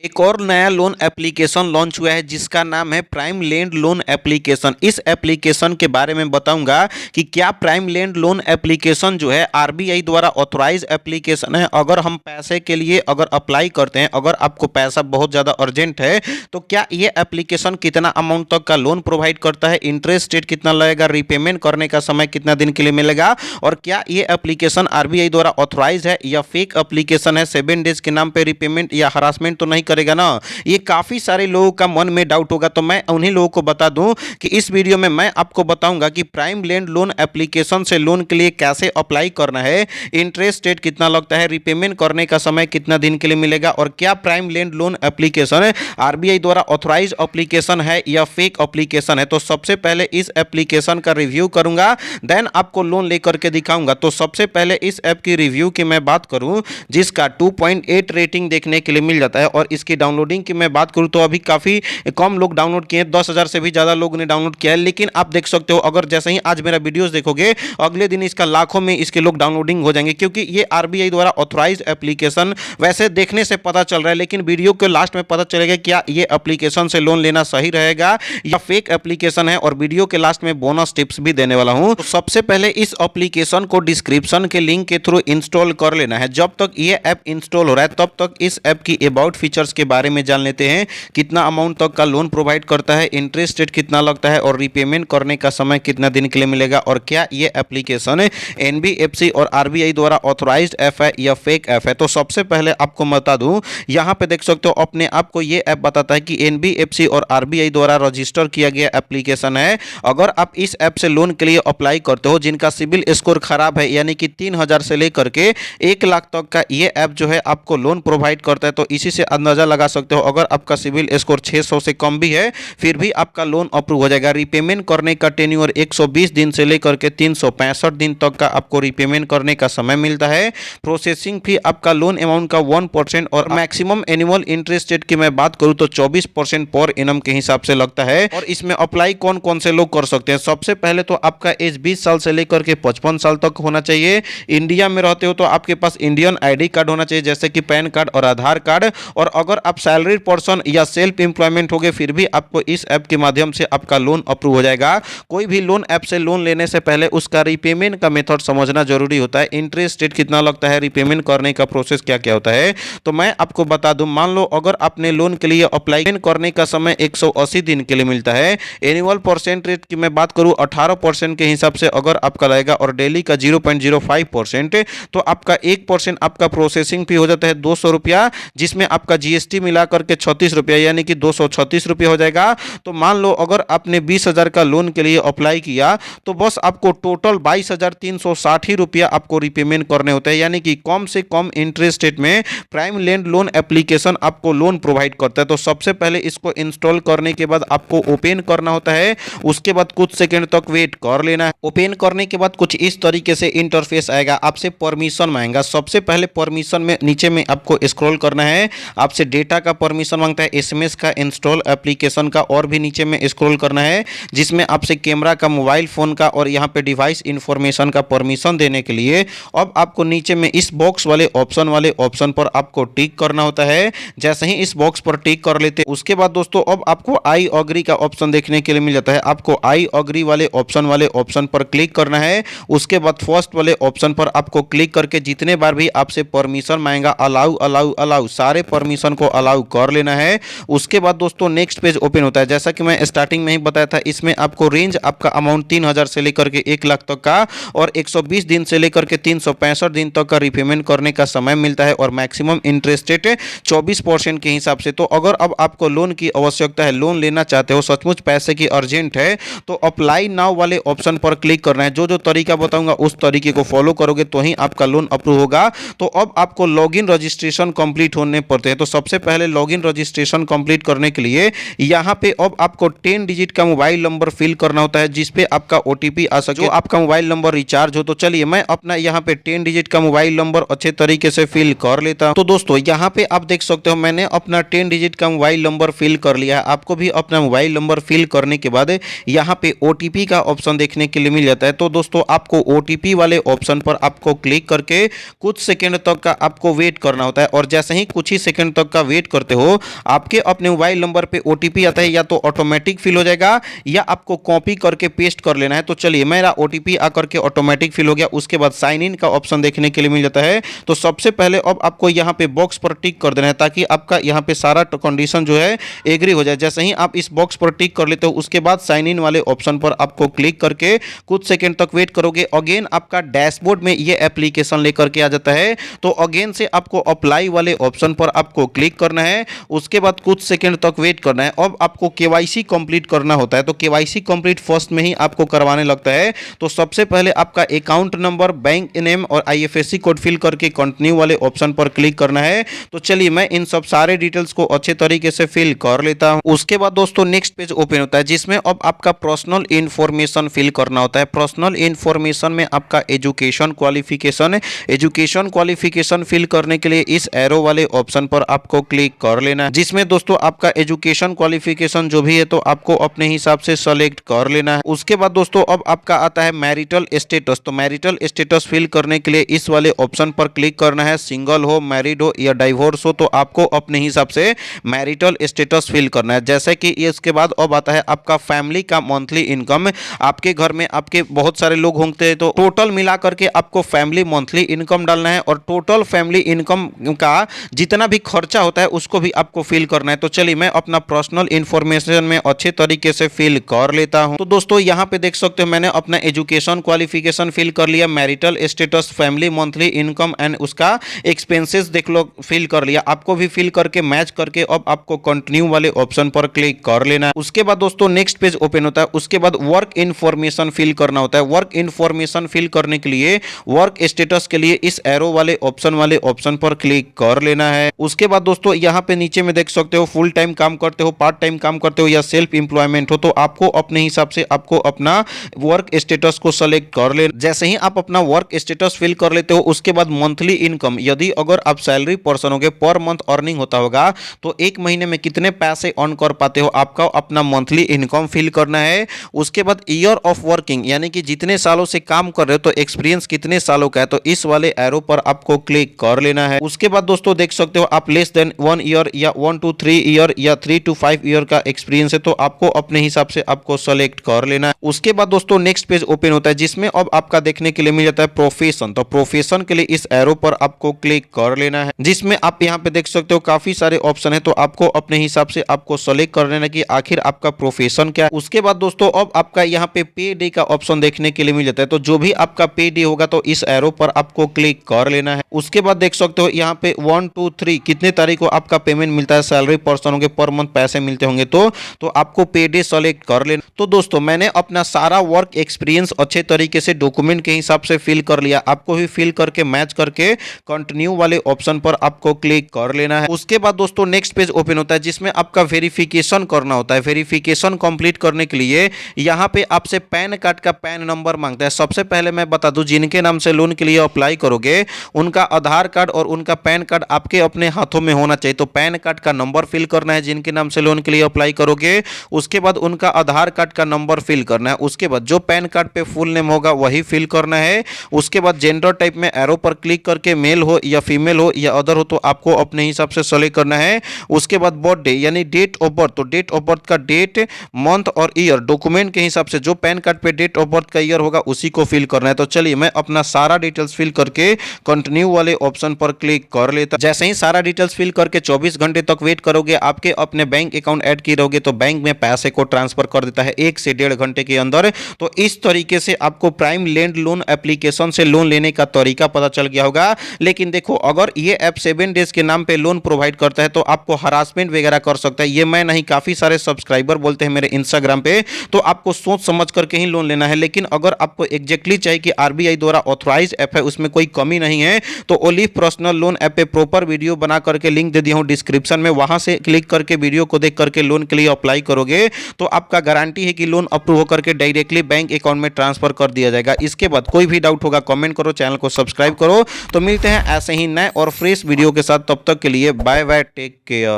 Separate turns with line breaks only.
एक और नया लोन एप्लीकेशन लॉन्च हुआ है जिसका नाम है प्राइम लैंड लोन एप्लीकेशन। इस एप्लीकेशन के बारे में बताऊंगा कि क्या प्राइम लैंड लोन एप्लीकेशन जो है आरबीआई द्वारा ऑथराइज एप्लीकेशन है। अगर हम पैसे के लिए अगर अप्लाई करते हैं, अगर आपको पैसा बहुत ज़्यादा अर्जेंट है तो क्या ये एप्लीकेशन कितना अमाउंट तक का लोन प्रोवाइड करता है, इंटरेस्ट रेट कितना लगेगा, रीपेमेंट करने का समय कितना दिन के लिए मिलेगा, और क्या ये एप्लीकेशन आरबीआई द्वारा ऑथराइज है या फेक एप्लीकेशन है, 7 डेज के नाम पे रीपेमेंट या हरासमेंट तो नहीं करेगा ना। ये काफी सारे लोगों का मन में डाउट होगा, तो मैं उन्हीं लोगों को बता दूं कि इस वीडियो में मैं आपको बताऊंगा कि प्राइम लैंड लोन एप्लीकेशन से लोन के लिए कैसे अप्लाई करना है, इंटरेस्ट रेट कितना लगता है, रीपेमेंट करने का समय कितना दिन के लिए मिलेगा, और क्या prime land loan application RBI द्वारा ऑथराइज एप्लीकेशन है या फेक एप्लीकेशन है। तो सबसे पहले इस एप्लीकेशन का रिव्यू करूंगा, देन आपको लोन लेकर के दिखाऊंगा। तो सबसे पहले इस ऐप की रिव्यू की मैं बात करूं जिसका 2.8 रेटिंग देखने के लिए मिल जाता है, और इसकी डाउनलोडिंग की मैं बात करूं तो अभी काफ़ी कम लोग डाउनलोड किए हैं, 10,000 से भी ज़्यादा लोगों ने डाउनलोड किया है। लेकिन आप देख सकते हो, अगर जैसे ही आज मेरा वीडियोस देखोगे अगले दिन इसका लाखों में इसके लोग डाउनलोडिंग हो जाएंगे, क्योंकि ये आरबीआई द्वारा ऑथराइज एप्लीकेशन वैसे देखने से पता चल रहा है, लेकिन वीडियो के लास्ट में पता चलेगा क्या ये एप्लीकेशन से लोन लेना सही रहेगा या फेक एप्लीकेशन है, और वीडियो के लास्ट में बोनस टिप्स भी देने वाला हूं। तो सबसे पहले इस एप्लीकेशन को डिस्क्रिप्शन के लिंक के थ्रू इंस्टॉल कर लेना है। जब तक ये ऐप इंस्टॉल हो रहा है तब तक इस ऐप की अबाउट फीचर्स के बारे में जान लेते हैं। कितना अमाउंट तक का लोन प्रोवाइड करता है, इंटरेस्ट रेट कितना लगता है, और रीपेमेंट करने का समय कितना दिन के लिए मिलेगा, और क्या ये एप्लीकेशन एनबीएफसी और आरबीआई द्वारा ऑथराइज्ड ऐप है या फेक ऐप है। तो सबसे पहले आपको बता दूं, यहां पे देख सकते हो अपने आप को ये ऐप बताता है कि एनबीएफसी और आरबीआई द्वारा रजिस्टर किया गया एप्लीकेशन है। अगर आप इस ऐप से लोन के लिए अप्लाई करते हो, जिनका सिबिल स्कोर खराब है, यानी कि 3,000 से लेकर के 1 लाख तक का ये ऐप जो है आपको लोन प्रोवाइड करता है, तो इसी से अंदाजा लगा सकते हो अगर आपका सिबिल स्कोर 600 से कम भी है फिर भी आपका लोन अप्रूव हो जाएगा। रीपेमेंट करने का टेन्योर 120 दिन से लेकर के 365 दिन तक का आपको रीपेमेंट करने का समय मिलता है। प्रोसेसिंग फी आपका लोन अमाउंट का 1%, और मैक्सिमम एनुअल इंटरेस्ट रेट की मैं बात करूं तो 24% पर एनम के हिसाब से लगता है। और इसमें अप्लाई कौन कौन से लोग कर सकते हैं। सबसे पहले तो आपका एज 20 साल से लेकर के 55 साल तक होना चाहिए। इंडिया में रहते हो तो आपके पास इंडियन आईडी कार्ड होना चाहिए, जैसे कि पैन कार्ड और आधार कार्ड। और अगर आप सैलरीड पर्सन या सेल्फ एम्प्लॉयमेंट हो गए फिर भी आपको इस ऐप के माध्यम से आपका लोन अप्रूव हो जाएगा। कोई भी लोन ऐप से लोन लेने से पहले उसका रीपेमेंट का मेथड समझना जरूरी होता है, इंटरेस्ट रेट कितना लगता है, रीपेमेंट करने का प्रोसेस क्या क्या होता है। तो मैं आपको बता दूं, मान लो अगर आपने लोन के लिए अप्लाई करने का समय 180 दिन के लिए मिलता है, एनुअल परसेंट रेट की मैं बात करूं 18% के हिसाब से अगर आपका लगेगा, और डेली का 0.05%, तो आपका 1% आपका प्रोसेसिंग फी हो जाता है 200 रुपया, जिसमें आपका जीएसटी मिला करके 36 रुपया, यानी कि 236 रुपया हो जाएगा। तो मान लो अगर आपने 20,000 का लोन के लिए अप्लाई किया तो बस आपको टोटल 22,360 ही रुपया आपको रीपेमेंट करने होते हैं, यानी कि कम से कम इंटरेस्ट रेट में प्राइम लैंड लोन एप्लीकेशन आपको लोन प्रोवाइड करता है। तो सबसे पहले इसको इंस्टॉल करने के बाद आपको ओपन करना होता है, उसके बाद कुछ सेकंड तक वेट कर लेना है। ओपन करने के बाद कुछ इस तरीके से इंटरफेस आएगा, आपसे परमिशन मांगेगा। सबसे पहले परमिशन में नीचे में आपको स्क्रॉल करना है, आपसे डेटा का परमिशन मांगता है, एसएमएस का, इंस्टॉल एप्लीकेशन का, और भी नीचे में स्क्रॉल करना है जिसमें आपसे कैमरा का, मोबाइल फोन का, और यहाँ पे डिवाइस इंफॉर्मेशन का परमिशन देने के लिए अब आपको नीचे में इस बॉक्स वाले ऑप्शन पर आपको टिक करना होता है। जैसे ही इस बॉक्स पर टिक कर लेते हैं उसके बाद दोस्तों अब आपको आई अग्री का ऑप्शन देखने के लिए मिल जाता है। आपको आई अग्री वाले ऑप्शन पर क्लिक करना है। उसके बाद फर्स्ट वाले ऑप्शन पर आपको क्लिक करके जितने बार भी आपसे परमिशन मांगेगा अलाउ अलाउ अलाउ सारे परमिशन को अलाउ कर लेना है। उसके बाद दोस्तों नेक्स्ट पेज ओपन होता है। जैसा कि मैं स्टार्टिंग में ही बताया था, इसमें आपको रेंज आपका अमाउंट 3,000 से लेकर के 1 लाख तक का, और 120 दिन से लेकर के 365 दिन तक का रीपेमेंट करने का समय मिलता है, और मैक्सिमम इंटरेस्ट रेट 24% के हिसाब से। तो अगर अब आपको लोन की आवश्यकता है, लोन लेना चाहते हो, सचमुच पैसे की अर्जेंट है, तो अप्लाई नाउ वाले ऑप्शन पर क्लिक करना है। जो जो तरीका बताऊंगा उस तरीके को फॉलो करोगे तो ही आपका लोन अप्रूव होगा। तो अब आपको लॉगिन रजिस्ट्रेशन कंप्लीट होने पड़ते हैं। तो सबसे पहले लॉगिन रजिस्ट्रेशन कंप्लीट करने के लिए यहाँ पे अब आपको 10 डिजिट का मोबाइल नंबर फिल करना होता है, जिसपे आपका ओटीपी आ सके, जो आपका मोबाइल नंबर रिचार्ज हो। तो चलिए मैं अपना यहाँ पे 10 डिजिट का मोबाइल नंबर अच्छे तरीके से फिल कर लेता हूँ। तो दोस्तों यहाँ पे आप देख सकते हो मैंने अपना 10 डिजिट का मोबाइल नंबर फिल कर लिया है। आपको भी अपना मोबाइल नंबर फिल करने के बाद यहाँ पे ओटीपी का ऑप्शन देखने के लिए मिल जाता है। तो दोस्तों आपको ओटीपी वाले ऑप्शन पर आपको क्लिक करके कुछ सेकंड तक का आपको वेट करना होता है, और जैसे ही कुछ ही सेकंड तक तक का वेट करते हो, आपके अपने मोबाइल नंबर पे ओटीपी आता है, या तो ऑटोमेटिक फिल हो जाएगा या आपको कॉपी करके पेस्ट कर लेना है। तो चलिए, मेरा ओटीपी आकर के ऑटोमेटिक फिल हो गया। उसके बाद साइन इन का ऑप्शन देखने के लिए मिल जाता है। तो सबसे पहले अब आपको यहाँ पे बॉक्स पर टिक कर देना है ताकि आपका यहाँ पे सारा कंडीशन जो है एग्री हो जाए। जैसे ही आप इस बॉक्स पर टिक कर लेते हो, उसके बाद साइन इन वाले ऑप्शन पर आपको क्लिक करके कुछ सेकंड तक वेट करोगे। अगेन आपका डैशबोर्ड में ये एप्लीकेशन लेकर के आ जाता है। तो अगेन से आपको अप्लाई वाले ऑप्शन पर आपको क्लिक करना है। उसके बाद कुछ सेकंड तक वेट करना है। अब आपको केवाईसी कंप्लीट करना होता है। तो केवाईसी कंप्लीट फर्स्ट में ही आपको करवाने लगता है। तो सबसे पहले आपका अकाउंट नंबर, बैंक नेम और आईएफएससी कोड फिल करके कंटिन्यू वाले ऑप्शन पर क्लिक करना है। तो चलिए, मैं इन सब सारे डिटेल्स को अच्छे तरीके से फिल कर लेता हूं। उसके बाद दोस्तों नेक्स्ट पेज ओपन होता है, जिसमें अब आपका पर्सनल इंफॉर्मेशन फिल करना होता है। पर्सनल इंफॉर्मेशन में आपका एजुकेशन क्वालिफिकेशन फिल करने के लिए इस एरो वाले ऑप्शन पर आपको क्लिक कर लेना है, जिसमें दोस्तों आपका एजुकेशन क्वालिफिकेशन जो भी है तो आपको अपने हिसाब से सेलेक्ट कर लेना है। उसके बाद दोस्तों अब आपका आता है मैरिटल स्टेटस। तो मैरिटल स्टेटस फिल करने के लिए इस वाले ऑप्शन पर क्लिक करना है। सिंगल हो, मैरिड हो या डाइवोर्स हो, तो आपको अपने हिसाब से मैरिटल स्टेटस फिल करना है। जैसे कि इसके बाद अब आता है आपका फैमिली का मंथली इनकम। आपके घर में आपके बहुत सारे लोग होंगे, तो टोटल मिला करके आपको फैमिली मंथली इनकम डालना है और टोटल फैमिली इनकम का जितना भी खर्चा होता है उसको भी आपको फिल करना है। तो चलिए, मैं अपना पर्सनल इंफॉर्मेशन में अच्छे तरीके से फिल कर लेता हूं। तो दोस्तों यहाँ पे देख सकते हो, मैंने अपना एजुकेशन क्वालिफिकेशन फिल कर लिया, marital status, family monthly income and उसका एक्सपेंसेस देख लो फिल कर लिया। आपको भी फिल करके मैच करके अब आपको कंटिन्यू वाले ऑप्शन पर क्लिक कर लेना है। उसके बाद दोस्तों नेक्स्ट पेज ओपन होता है। उसके बाद वर्क इन्फॉर्मेशन फिल करना होता है। वर्क इन्फॉर्मेशन फिल करने के लिए वर्क स्टेटस के लिए इस एरो वाले ऑप्शन पर क्लिक कर लेना है। उसके बाद दोस्तों यहाँ पे नीचे में देख सकते हो, फुल टाइम काम करते हो, पार्ट टाइम काम करते हो या सेल्फ एम्प्लॉयमेंट हो, तो आपको अपने हिसाब से आपको अपना वर्क स्टेटस को सेलेक्ट कर लेना। जैसे ही आप अपना वर्क स्टेटस फिल कर लेते हो, उसके बाद मंथली इनकम, यदि अगर आप सैलरी पर्सन होगे, पर मंथ अर्निंग होता होगा, तो एक महीने में कितने पैसे अर्न कर पाते हो, आपका अपना मंथली इनकम फिल करना है। उसके बाद ईयर ऑफ वर्किंग, यानी कि जितने सालों से काम कर रहे हो, तो एक्सपीरियंस कितने सालों का है, तो इस वाले एरो पर आपको क्लिक कर लेना है। उसके बाद दोस्तों देख सकते हो, आप लेस देन 1 ईयर या 1 to 3 ईयर या 3 to 5 ईयर का एक्सपीरियंस है, तो आपको अपने हिसाब से आपको सेलेक्ट कर लेना है। उसके बाद दोस्तों नेक्स्ट पेज ओपन होता है, जिसमें अब आपका देखने के लिए मिल जाता है प्रोफेशन। तो प्रोफेशन के लिए इस एरो पर आपको क्लिक कर लेना है, जिसमें आप यहाँ पे देख सकते हो काफी सारे ऑप्शन है, तो आपको अपने हिसाब से आपको सेलेक्ट कर लेना कि आखिर आपका प्रोफेशन क्या है। उसके बाद दोस्तों अब आपका यहाँ पे पे डे का ऑप्शन देखने के लिए मिल जाता है। तो जो भी आपका पे डे होगा, तो इस एरो पर आपको क्लिक कर लेना है। उसके बाद देख सकते हो यहाँ पे 1 2 3 कितने तारीख को आपका पेमेंट मिलता है, सैलरी पर्सन होंगे, पर मंथ पैसे मिलते होंगे, तो आपको पे डे सेलेक्ट कर लेना। तो दोस्तों मैंने अपना सारा वर्क एक्सपीरियंस अच्छे तरीके से डॉक्यूमेंट के हिसाब से फिल कर लिया। आपको भी फिल करके मैच करके कंटिन्यू वाले ऑप्शन पर आपको क्लिक कर लेना है। उसके बाद दोस्तों नेक्स्ट पेज ओपन होता है, जिसमें आपका वेरिफिकेशन करना होता है। वेरिफिकेशन कंप्लीट करने के लिए यहाँ पे आपसे पैन कार्ड का पैन नंबर मांगता है। सबसे पहले मैं बता दूं, जिनके नाम से लोन के लिए अप्लाई करोगे, उनका आधार कार्ड और उनका पैन कार्ड आपके अपने हाथों में होना चाहिए। तो पैन कार्ड का नंबर फिल करना है जिनके नाम से लोन के लिए अप्लाई करोगे। उसके बाद उनका आधार कार्ड का नंबर फिल करना है। उसके बाद जो पैन कार्ड पे फुल नेम होगा वही फिल करना है। उसके बाद जेंडर टाइप में एरो पर क्लिक करके मेल हो या फीमेल हो या अदर हो, तो आपको अपने हिसाब से सेलेक्ट करना है। उसके बाद बर्थ डे यानी डेट ऑफ बर्थ, तो डेट ऑफ बर्थ का डेट, मंथ और ईयर डॉक्यूमेंट के हिसाब से जो पैन कार्ड पे डेट ऑफ बर्थ का ईयर होगा उसी को फिल करना है। तो चलिए, मैं अपना सारा डिटेल्स फिल करके कंटिन्यू वाले ऑप्शन पर क्लिक कर लेता। जैसे ही सारा डिटेल्स फिल करके 24 घंटे तक वेट करोगे, आपके अपने बैंक अकाउंट ऐड किए रहोगे, तो बैंक में पैसे को ट्रांसफर कर देता है 1 से 1.5 घंटे के अंदर। तो इस तरीके से आपको प्राइम लैंड लोन एप्लीकेशन से लोन लेने का तरीका पता चल गया होगा। लेकिन देखो, अगर ये ऐप 7 डेज के नाम पे लोन प्रोवाइड करता है, तो आपको हरासमेंट वगैरह कर सकता है। ये मैं नहीं, काफी सारे सब्सक्राइबर बोलते हैं मेरे इंस्टाग्राम पे, तो आपको सोच समझ करके ही लोन लेना है। लेकिन अगर आपको एग्जैक्टली चाहिए कि आरबीआई द्वारा ऑथराइज ऐप है, उसमें कोई कमी नहीं है, तो ओलिव पर्सनल लोन ऐप पे प्रॉपर वीडियो बना करके लिंक दे दिया हूं डिस्क्रिप्शन में, वहां से क्लिक करके वीडियो को देख करके लोन के लिए अप्लाई करोगे, तो आपका गारंटी है कि लोन अप्रूव होकर के डायरेक्टली बैंक अकाउंट में ट्रांसफर कर दिया जाएगा। इसके बाद कोई भी डाउट होगा कमेंट करो, चैनल को सब्सक्राइब करो। तो मिलते हैं ऐसे ही नए और फ्रेश वीडियो के साथ, तब तक के लिए बाय बाय, टेक केयर।